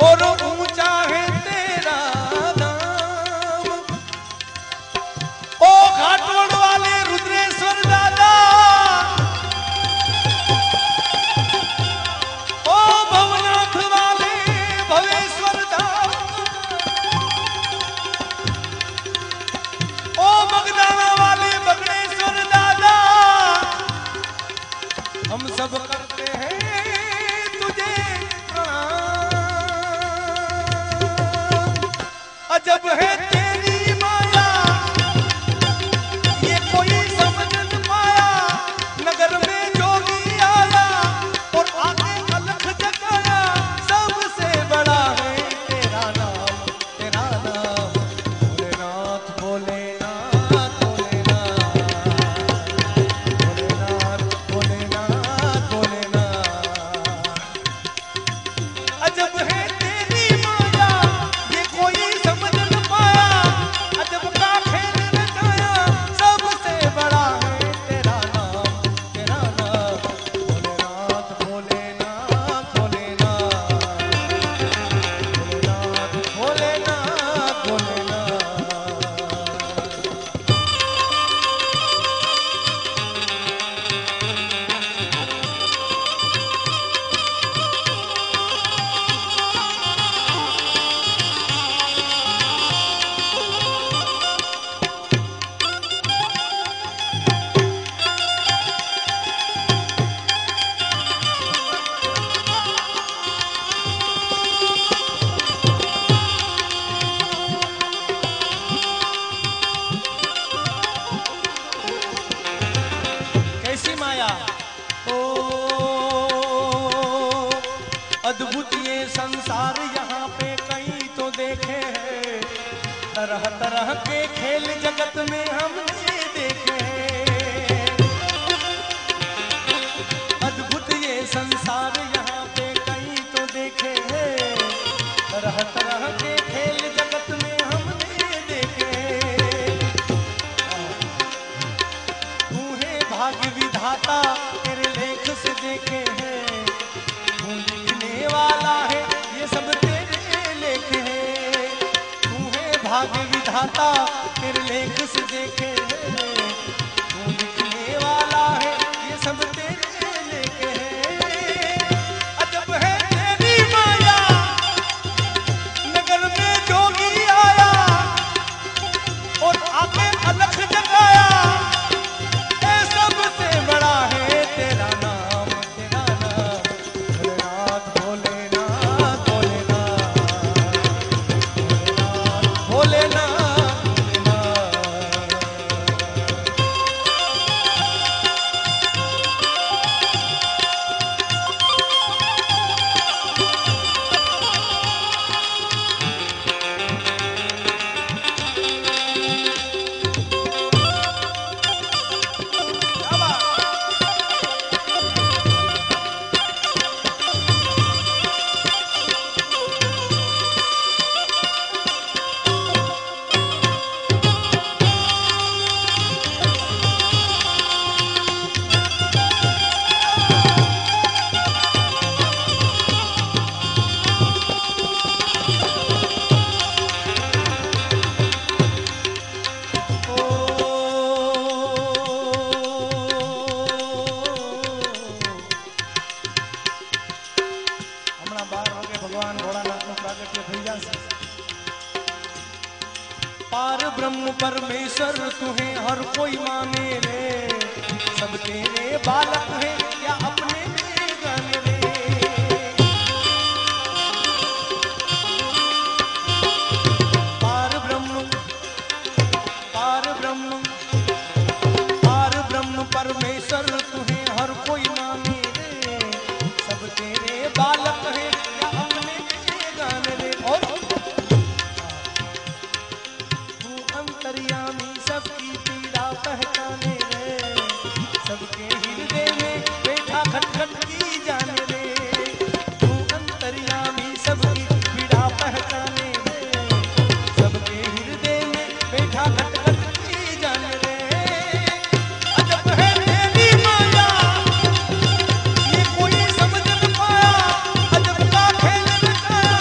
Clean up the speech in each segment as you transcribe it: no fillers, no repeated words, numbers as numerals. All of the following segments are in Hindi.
और ऊंचा है तेरा नाम। ओ घाटोड़ वाले रुद्रेश्वर दादा, ओ भवनाथ वाले भवेश्वर दादा, ओ बगदाना वाले बगड़ेश्वर दादा, हम सब करते हैं तुझे प्रणाम। अजब है तेरी माया, ये कोई समझ न पाया। नगर में जोगी आया और आगे अलख जगाया। सबसे बड़ा है तेरा नाम, तेरा नाम। भोलेनाथ भोलेनाथ भोलेनाथ भोलेनाथ भोलेनाथ। अजब है तेरी माया, ये कोई समझ न पाया। अजब का खेल रचाया, सबसे बड़ा है तेरा नाम, तेरा नाम। भोलेनाथ भोलेनाथ भोलेनाथ भोलेनाथ भोलेनाथ भोलेनाथ। कैसी माया, ओ अद्भुत ये संसार, यहाँ पे कहीं तो देखे हैं। तरह तरह के खेल जगत में हमने देखे हैं। अद्भुत ये संसार, यहाँ पे कहीं तो देखे हैं। तरह तरह के खेल जगत में हमने देखे हैं। तू है भाग्य विधाता, तेरे लेख से देखे हैं। तू लिखने वाला है, ये सब तेरे लेख हैं। तू है भाग्य विधाता, तेरे लेख से देखे हैं। तू लिखने वाला है, ये सब तेरे लेख हैं। अजब है तेरी माया, नगर में जोगी आया और आके अलख जगाया। सबसे बड़ा है तेरा नाम, तेरा नाम। भोलेनाथ भोलेनाथ भोलेनाथ भोलेनाथ भोलेनाथ। पार ब्रह्म परमेश्वर तुम्हें हर कोई माने रे। सब तेरे बालक हैं या अपने बेगाने रे। पार ब्रह्म परमेश्वर तुम्हें हर कोई माने रे। सब तेरे बालक हैं या अपने बेगाने रे। और अंतर्यामी सबकी पीड़ा पहचाने रे। सबके हृदय में बैठा खटखट की जाने रे। तू अंतर्यामी सबकी पीड़ा पहचाने रे। सबके हृदय में बैठा खटखट की जाने रे। अजब है तेरी माया, ये कोई समझ न पाया। अजब का खेल रचाया,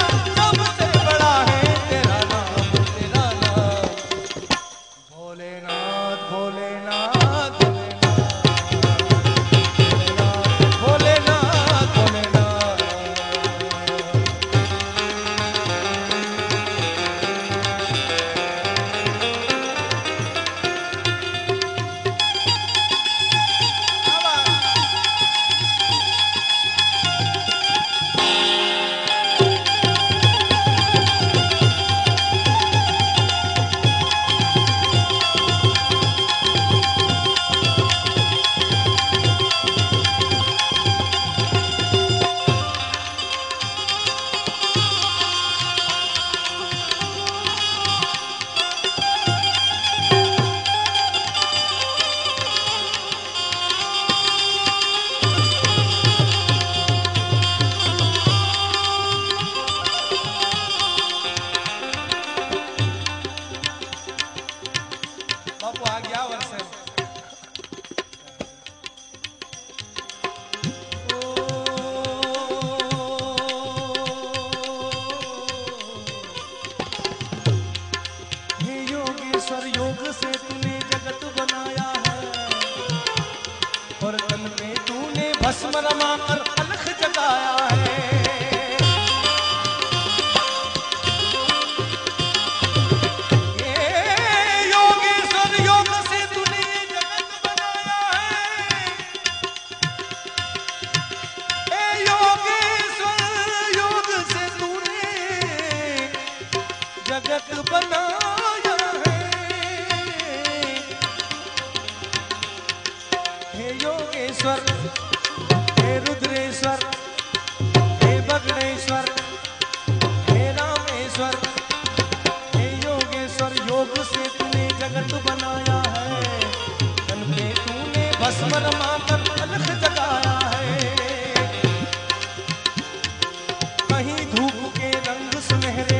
कहीं धूप के रंग सुनहरे